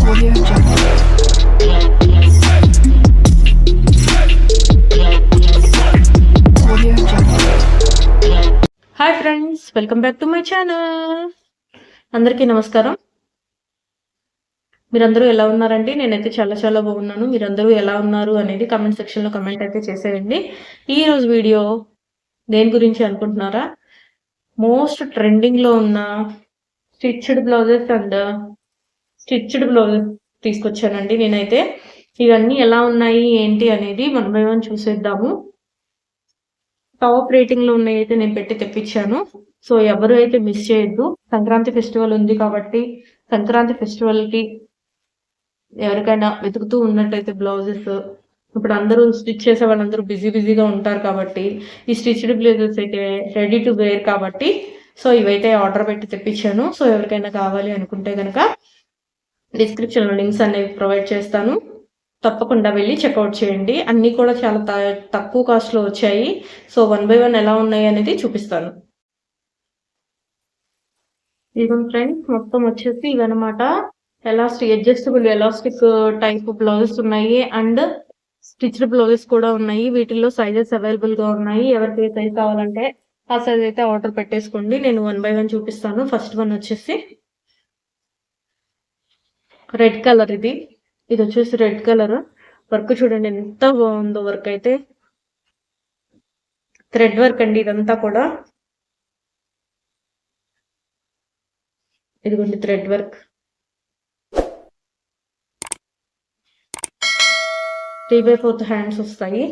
Audio Jungle. Audio Jungle. Hi friends, welcome back to my channel. అందరికీ నమస్కారం. మీరందరూ ఎలా ఉన్నారండి? నేనైతే చాలా బాగున్నాను. మీరందరూ ఎలా ఉన్నారు అనేది కామెంట్ సెక్షన్లో కామెంట్ అయితే చేసేయండి. ఈరోజు వీడియో దేని గురించి అనుకుంటున్నారా? మోస్ట్ ట్రెండింగ్లో ఉన్న stitched blouses and stitched blouses తీసుకొచ్చానండి నేనైతే. ఇవన్నీ ఎలా ఉన్నాయి ఏంటి అనేది 1 by 1 చూసేద్దాము. టాప్ రేటింగ్లో ఉన్నాయి అయితే నేను పెట్టి తెప్పించాను. సో ఎవరు అయితే మిస్ చేయొద్దు. సంక్రాంతి ఫెస్టివల్ ఉంది కాబట్టి సంక్రాంతి ఫెస్టివల్కి ఎవరికైనా వెతుకుతూ ఉన్నట్టయితే బ్లౌజెస్, ఇప్పుడు అందరూ స్టిచ్ చేసే వాళ్ళందరూ బిజీగా ఉంటారు కాబట్టి ఈ స్టిచ్డ్ బ్లౌజెస్ అయితే రెడీ టు వేర్ కాబట్టి సో ఇవైతే ఆర్డర్ పెట్టి తెప్పించాను. సో ఎవరికైనా కావాలి అనుకుంటే కనుక డిస్క్రిప్షన్లో లింక్స్ అనేవి ప్రొవైడ్ చేస్తాను. తప్పకుండా వెళ్ళి చెక్అవుట్ చేయండి. అన్నీ కూడా చాలా తక్కువ కాస్ట్లో వచ్చాయి. సో 1 by 1 ఎలా ఉన్నాయి అనేది చూపిస్తాను. ఇదిగోండి ఫ్రెండ్స్, మొత్తం వచ్చేసి ఇవన్నమాట. అడ్జస్టబుల్ ఎలాస్టిక్ టైప్ బ్లౌజెస్ ఉన్నాయి అండ్ స్టిచ్డ్ బ్లౌజెస్ కూడా ఉన్నాయి. వీటిల్లో సైజెస్ అవైలబుల్గా ఉన్నాయి. ఎవరికి ఏ సైజ్ కావాలంటే ఆ సైజ్ అయితే ఆర్డర్ పెట్టేసుకోండి. నేను 1 by 1 చూపిస్తాను. ఫస్ట్ వన్ వచ్చేసి రెడ్ కలర్. ఇది వచ్చేసి రెడ్ కలర్. వర్క్ చూడండి ఎంత బాగుందో. వర్క్ అయితే థ్రెడ్ వర్క్ అండి ఇదంతా కూడా. ఇదిగోండి థ్రెడ్ వర్క్. 3/4 హ్యాండ్స్ వస్తాయి.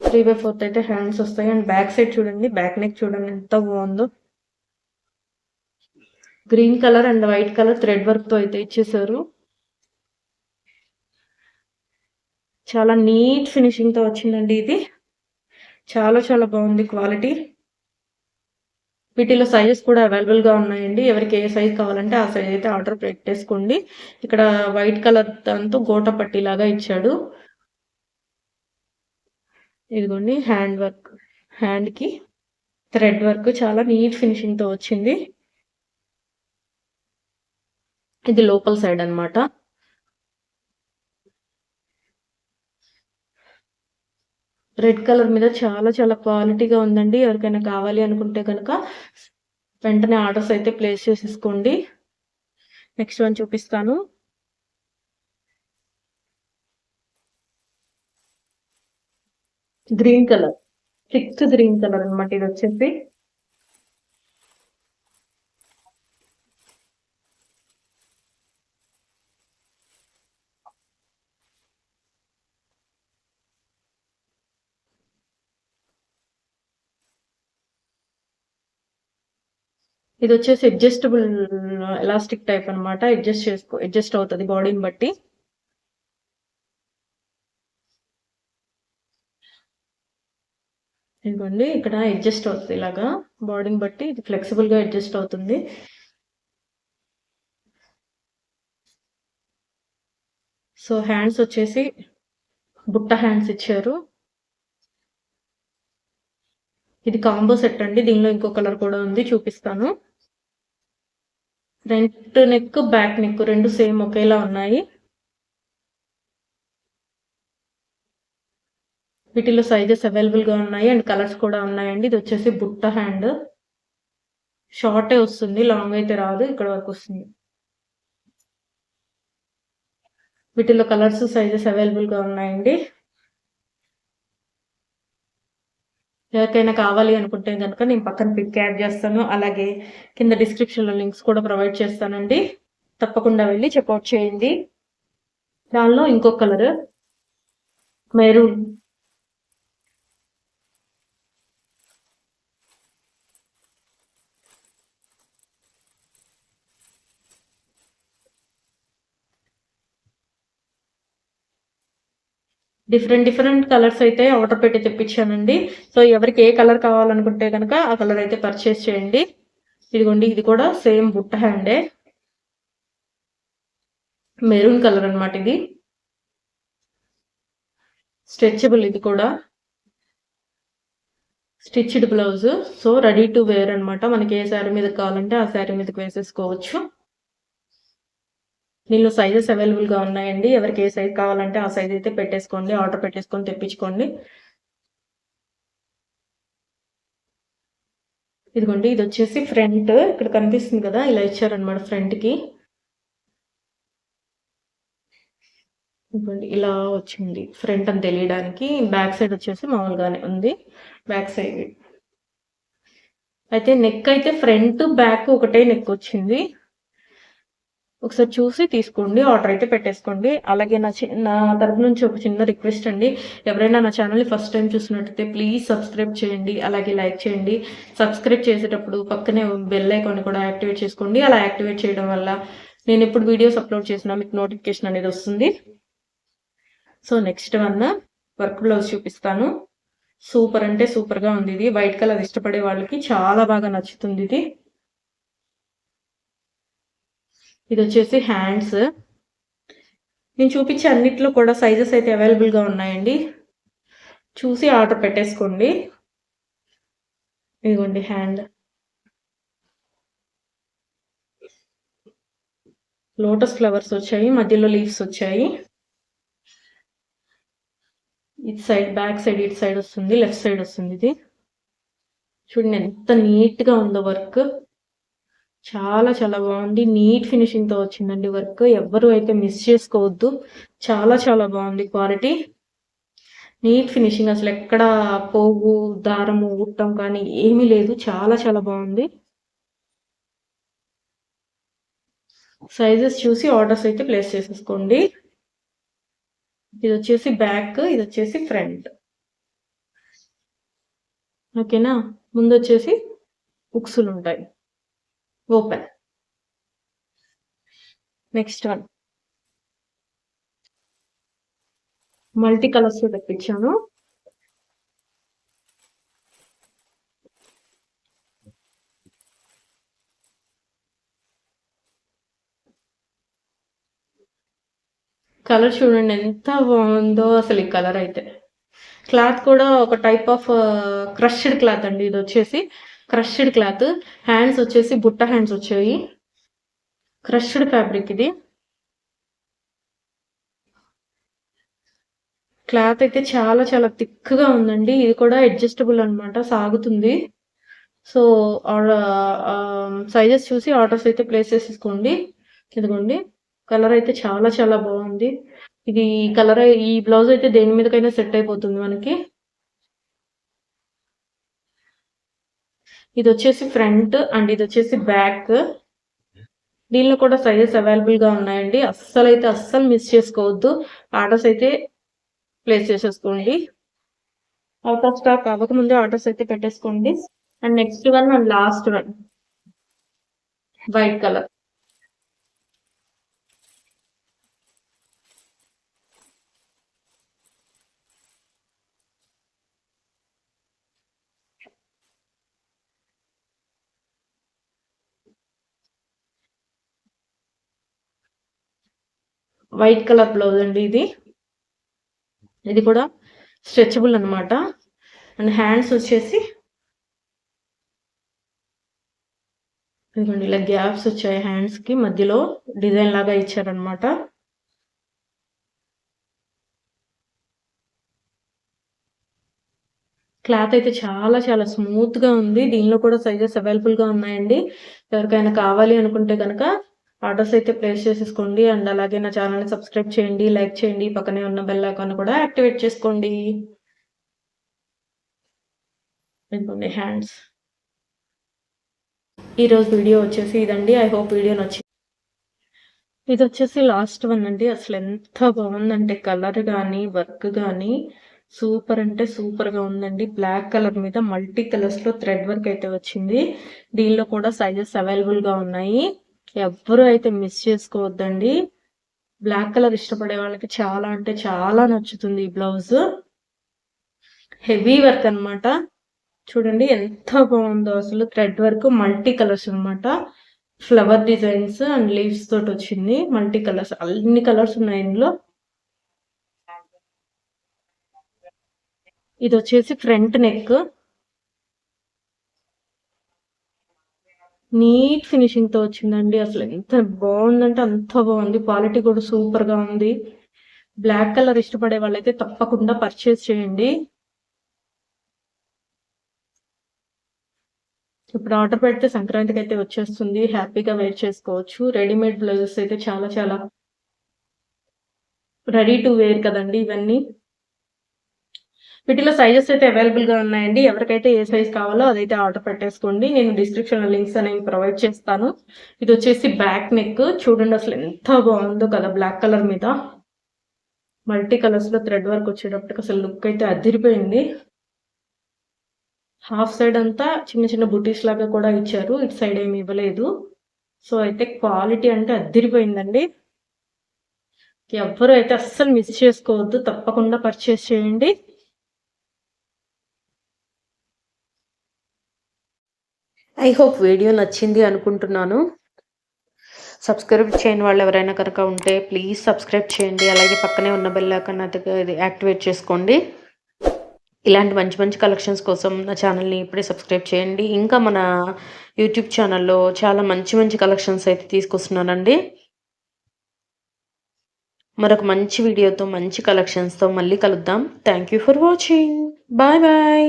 3/4 అయితే హ్యాండ్స్ వస్తాయి. అండ్ బ్యాక్ సైడ్ చూడండి, బ్యాక్ నెక్ చూడండి ఎంత బాగుందో. Green colour and white colour thread work తో అయితే ఇచ్చేసారు. చాలా నీట్ ఫినిషింగ్ తో వచ్చిందండి ఇది. చాలా బాగుంది క్వాలిటీ. వీటిలో సైజెస్ కూడా అవైలబుల్గా ఉన్నాయండి. ఎవరికి ఏ సైజ్ కావాలంటే ఆ సైజ్ అయితే ఆర్డర్ పెట్టేసుకోండి. ఇక్కడ వైట్ కలర్ దాంతో గోట పట్టీ లాగా ఇచ్చాడు. ఇదిగోండి హ్యాండ్ వర్క్, హ్యాండ్కి థ్రెడ్ వర్క్ చాలా నీట్ ఫినిషింగ్తో వచ్చింది. ఇది లోపల సైడ్ అన్నమాట. రెడ్ కలర్ మీద చాలా క్వాలిటీగా ఉందండి. ఎవరికైనా కావాలి అనుకుంటే కనుక వెంటనే ఆర్డర్స్ అయితే ప్లేస్ చేసేసుకోండి. నెక్స్ట్ వన్ చూపిస్తాను. గ్రీన్ కలర్, 6 గ్రీన్ కలర్ అనమాట. ఇది వచ్చేసి అడ్జస్టబుల్ ఎలాస్టిక్ టైప్ అనమాట. అడ్జస్ట్ అవుతుంది బాడీని బట్టి. ఇదిగోండి ఇక్కడ అడ్జస్ట్ అవుతుంది ఇలాగా బాడీని బట్టి. ఇది ఫ్లెక్సిబుల్ గా అడ్జస్ట్ అవుతుంది. సో హ్యాండ్స్ వచ్చేసి బుట్ట హ్యాండ్స్ ఇచ్చారు. ఇది కాంబో సెట్ అండి. దీనిలో ఇంకో కలర్ కూడా ఉంది, చూపిస్తాను. ఫ్రంట్ నెక్, బ్యాక్ నెక్ రెండు సేమ్ ఒకేలా ఉన్నాయి. వీటిలో సైజెస్ అవైలబుల్గా ఉన్నాయి అండ్ కలర్స్ కూడా ఉన్నాయండి. ఇది వచ్చేసి బుట్ట హ్యాండ్. షార్టే వస్తుంది, లాంగ్ అయితే రాదు, ఇక్కడ వరకు వస్తుంది. వీటిలో కలర్స్ సైజెస్ అవైలబుల్గా ఉన్నాయండి. ఎవరికైనా కావాలి అనుకుంటే కనుక నేను పక్కన పిక్ యాడ్ చేస్తాను. అలాగే కింద డిస్క్రిప్షన్లో లింక్స్ కూడా ప్రొవైడ్ చేస్తానండి. తప్పకుండా వెళ్ళి చెక్అవుట్ చేయండి. దానిలో ఇంకో కలర్ మెరూన్. డిఫరెంట్ కలర్స్ అయితే ఆర్డర్ పెట్టి తెప్పించానండి. సో ఎవరికి ఏ కలర్ కావాలనుకుంటే కనుక ఆ కలర్ అయితే పర్చేస్ చేయండి. ఇదిగోండి ఇది కూడా సేమ్ బుట్ట హ్యాండే, మెరూన్ కలర్ అనమాట. ఇది స్ట్రెచబుల్, ఇది కూడా stitched blouse. So ready to wear అనమాట. మనకి ఏ శారీ మీద కావాలంటే ఆ శారీ మీదకి వేసేసుకోవచ్చు. దీనిలో సైజెస్ అవైలబుల్గా ఉన్నాయండి. ఎవరికి ఏ సైజ్ కావాలంటే ఆ సైజ్ అయితే పెట్టేసుకోండి, ఆర్డర్ పెట్టేసుకొని తెప్పించుకోండి. ఇదిగోండి, ఇది వచ్చేసి ఫ్రంట్, ఇక్కడ కనిపిస్తుంది కదా, ఇలా ఇచ్చారనమాట ఫ్రంట్కి. ఇదిగోండి ఇలా వచ్చింది ఫ్రంట్ అని తెలియడానికి. బ్యాక్ సైడ్ వచ్చేసి మామూలుగానే ఉంది. బ్యాక్ సైడ్ అయితే నెక్ అయితే ఫ్రంట్ బ్యాక్ ఒకటే నెక్ వచ్చింది. ఒకసారి చూసి తీసుకోండి, ఆర్డర్ అయితే పెట్టేసుకోండి. అలాగే నా తరపు నుంచి ఒక చిన్న రిక్వెస్ట్ అండి, ఎవరైనా నా ఛానల్ని ఫస్ట్ టైం చూసినట్టయితే ప్లీజ్ సబ్స్క్రైబ్ చేయండి, అలాగే లైక్ చేయండి. సబ్స్క్రైబ్ చేసేటప్పుడు పక్కనే బెల్ ఐకాన్ కూడా యాక్టివేట్ చేసుకోండి. అలా యాక్టివేట్ చేయడం వల్ల నేను ఎప్పుడు వీడియోస్ అప్లోడ్ చేసినా మీకు నోటిఫికేషన్ అనేది వస్తుంది. సో నెక్స్ట్ వర్క్ బ్లౌజ్ చూపిస్తాను. సూపర్ అంటే సూపర్గా ఉంది. ఇది వైట్ కలర్ ఇష్టపడే వాళ్ళకి చాలా బాగా నచ్చుతుంది. ఇది వచ్చేసి హ్యాండ్స్. నేను చూపించే అన్నిట్లో కూడా సైజెస్ అయితే అవైలబుల్గా ఉన్నాయండి, చూసి ఆర్డర్ పెట్టేసుకోండి. ఇదిగోండి హ్యాండ్, లోటస్ ఫ్లవర్స్ వచ్చాయి, మధ్యలో లీవ్స్ వచ్చాయి. ఇటు సైడ్ బ్యాక్ సైడ్ ఇటు సైడ్ వస్తుంది, లెఫ్ట్ సైడ్ వస్తుంది. ఇది చూడండి ఎంత నీట్గా ఉందో వర్క్. చాలా చాలా బాగుంది, నీట్ ఫినిషింగ్తో వచ్చిందండి వర్క్. ఎవ్వరు అయితే మిస్ చేసుకోవద్దు, చాలా చాలా బాగుంది క్వాలిటీ. నీట్ ఫినిషింగ్, అసలు ఎక్కడ పోగు దారము ఉట్టం కానీ ఏమీ లేదు, చాలా చాలా బాగుంది. సైజెస్ చూసి ఆర్డర్స్ అయితే ప్లేస్ చేసేసుకోండి. ఇది వచ్చేసి బ్యాక్, ఇది వచ్చేసి ఫ్రంట్. ఓకేనా, ముందు వచ్చేసి ఉక్సులు ఉంటాయి ఓపెన్. నెక్స్ట్ మల్టీ కలర్స్ తెప్పించాను. కలర్ చూడండి ఎంత బాగుందో అసలు. ఈ కలర్ అయితే, క్లాత్ కూడా ఒక టైప్ ఆఫ్ క్రష్డ్ క్లాత్ అండి. ఇది వచ్చేసి క్రష్డ్ క్లాత్. హ్యాండ్స్ వచ్చేసి బుట్ట హ్యాండ్స్ వచ్చాయి, క్రష్డ్ ఫ్యాబ్రిక్. ఇది క్లాత్ అయితే చాలా చాలా థిక్గా ఉందండి. ఇది కూడా అడ్జస్టబుల్ అనమాట, సాగుతుంది. సో సైజెస్ చూసి ఆర్డర్స్ అయితే ప్లేస్ చేసేసుకోండి. ఇదిగోండి, కలర్ అయితే చాలా చాలా బాగుంది. ఇది కలర్, ఈ బ్లౌజ్ అయితే దేని మీదకైనా సెట్ అయిపోతుంది మనకి. ఇది వచ్చేసి ఫ్రంట్ అండ్ ఇది వచ్చేసి బ్యాక్. దీనిలో కూడా సైజెస్ అవైలబుల్గా ఉన్నాయండి, అస్సలు మిస్ చేసుకోవద్దు. ఆర్డర్స్ అయితే ప్లేస్ చేసేసుకోండి. అవుట్ ఆఫ్ స్టాక్ అవ్వకముందే ఆర్డర్స్ అయితే పెట్టేసుకోండి. And next and last white colour. White colour blouse అండి ఇది. ఇది కూడా స్ట్రెచబుల్ అనమాట. అండ్ హ్యాండ్స్ వచ్చేసి ఇదిగోండి ఇలా గ్యాప్స్ వచ్చాయి హ్యాండ్స్కి, మధ్యలో డిజైన్ లాగా ఇచ్చారనమాట. క్లాత్ అయితే చాలా చాలా స్మూత్గా ఉంది. దీనిలో కూడా సైజెస్ అవైలబుల్గా ఉన్నాయండి. ఎవరికైనా కావాలి అనుకుంటే కనుక ఆర్డర్స్ అయితే ప్లేస్ చేసేసుకోండి. అండ్ అలాగే నా ఛానల్ని సబ్స్క్రైబ్ చేయండి, లైక్ చేయండి, పక్కనే ఉన్న బెల్ ఐకాన్ కూడా యాక్టివేట్ చేసుకోండి. ఇదిగోండి హ్యాండ్స్. ఈరోజు వీడియో వచ్చేసి ఇదండి. ఐ హోప్ వీడియో నచ్చింది. ఇది వచ్చేసి లాస్ట్ అండి. అసలు ఎంత బాగుందంటే కలర్ కానీ వర్క్ కానీ సూపర్ అంటే సూపర్గా ఉందండి. బ్లాక్ కలర్ మీద మల్టీ కలర్స్లో థ్రెడ్ వర్క్ అయితే వచ్చింది. దీనిలో కూడా సైజెస్ అవైలబుల్గా ఉన్నాయి, ఎవ్వరూ అయితే మిస్ చేసుకోవద్దండి. బ్లాక్ కలర్ ఇష్టపడే వాళ్ళకి చాలా అంటే చాలా నచ్చుతుంది ఈ బ్లౌజ్. హెవీ వర్క్ అనమాట. చూడండి ఎంత బాగుందో అసలు. థ్రెడ్ వర్క్ మల్టీ కలర్స్ అనమాట. ఫ్లవర్ డిజైన్స్ అండ్ లీవ్స్ తోటి వచ్చింది. మల్టీ కలర్స్, అన్ని కలర్స్ ఉన్నాయి ఇందులో. ఇది వచ్చేసి ఫ్రంట్ నెక్. నీట్ ఫినిషింగ్తో వచ్చిందండి. అసలు ఎంత బాగుందంటే అంత బాగుంది. క్వాలిటీ కూడా సూపర్గా ఉంది. బ్లాక్ కలర్ ఇష్టపడే వాళ్ళైతే తప్పకుండా పర్చేస్ చేయండి. ఇప్పుడు ఆర్డర్ పెడితే సంక్రాంతికి అయితే వచ్చేస్తుంది. హ్యాపీగా వేర్ చేసుకోవచ్చు. రెడీమేడ్ బ్లౌజెస్ అయితే చాలా చాలా రెడీ టు వేర్ కదండి ఇవన్నీ. వీటిలో సైజెస్ అయితే అవైలబుల్గా ఉన్నాయండి. ఎవరికైతే ఏ సైజ్ కావాలో అదైతే ఆర్డర్ పెట్టేసుకోండి. నేను డిస్క్రిప్షన్లో లింక్స్ అనేవి ప్రొవైడ్ చేస్తాను. ఇది వచ్చేసి బ్యాక్ నెక్ చూడండి, అసలు ఎంత బాగుందో కదా బ్లాక్ కలర్ మీద. మల్టీ కలర్స్లో థ్రెడ్ వర్క్ వచ్చేటప్పటికి అసలు లుక్ అయితే అదిరిపోయింది. హాఫ్ సైడ్ అంతా చిన్న చిన్న బుటీస్ లాగా కూడా ఇచ్చారు, ఇటు సైడ్ ఏమి ఇవ్వలేదు. సో అయితే క్వాలిటీ అంటే అదిరిపోయిందండి. ఎవ్వరూ అయితే అస్సలు మిస్ చేసుకోవద్దు, తప్పకుండా పర్చేస్ చేయండి. ఐ హోప్ వీడియో నచ్చింది అనుకుంటున్నాను. సబ్స్క్రైబ్ చేయని వాళ్ళు ఎవరైనా కనుక ఉంటే ప్లీజ్ సబ్స్క్రైబ్ చేయండి. అలాగే పక్కనే ఉన్న బెల్ ఐకాన్ అది యాక్టివేట్ చేసుకోండి. ఇలాంటి మంచి మంచి కలెక్షన్స్ కోసం నా ఛానల్ని ఇప్పుడే సబ్స్క్రైబ్ చేయండి. ఇంకా మన యూట్యూబ్ ఛానల్లో చాలా మంచి మంచి కలెక్షన్స్ అయితే తీసుకొస్తున్నానండి. మరొక మంచి వీడియోతో మంచి కలెక్షన్స్తో మళ్ళీ కలుద్దాం. Thank you for watching. Bye bye.